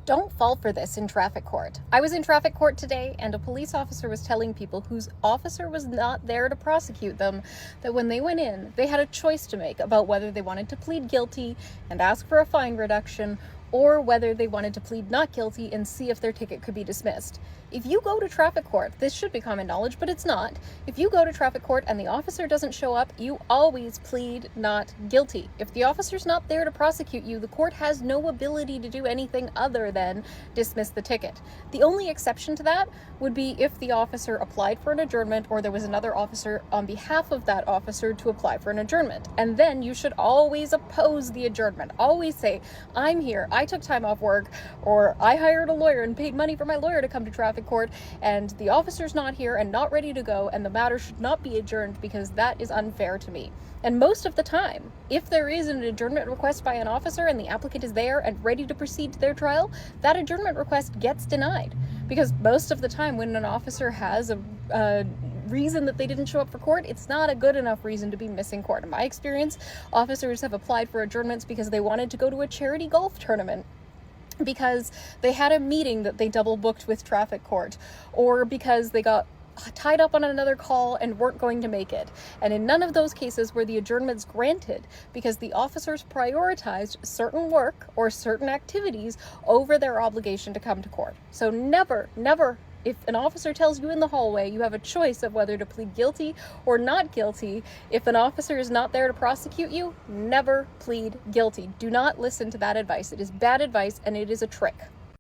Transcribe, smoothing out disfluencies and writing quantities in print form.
Don't fall for this in traffic court. I was in traffic court today, and a police officer was telling people whose officer was not there to prosecute them that when they went in, they had a choice to make about whether they wanted to plead guilty and ask for a fine reduction, or whether they wanted to plead not guilty and see if their ticket could be dismissed. If you go to traffic court, this should be common knowledge, but it's not. If you go to traffic court and the officer doesn't show up, you always plead not guilty. If the officer's not there to prosecute you, the court has no ability to do anything other than dismiss the ticket. The only exception to that would be if the officer applied for an adjournment or there was another officer on behalf of that officer to apply for an adjournment. And then you should always oppose the adjournment. Always say, I'm here, I took time off work, or I hired a lawyer and paid money for my lawyer to come to traffic court, and the officer's not here and not ready to go, and the matter should not be adjourned because that is unfair to me. And most of the time, if there is an adjournment request by an officer and the applicant is there and ready to proceed to their trial, that adjournment request gets denied. Because most of the time when an officer has a reason that they didn't show up for court, it's not a good enough reason to be missing court. In my experience, officers have applied for adjournments because they wanted to go to a charity golf tournament, because they had a meeting that they double booked with traffic court, or because they got tied up on another call and weren't going to make it. And in none of those cases were the adjournments granted because the officers prioritized certain work or certain activities over their obligation to come to court. So never, if an officer tells you in the hallway you have a choice of whether to plead guilty or not guilty, if an officer is not there to prosecute you, never plead guilty. Do not listen to that advice. It is bad advice and it is a trick.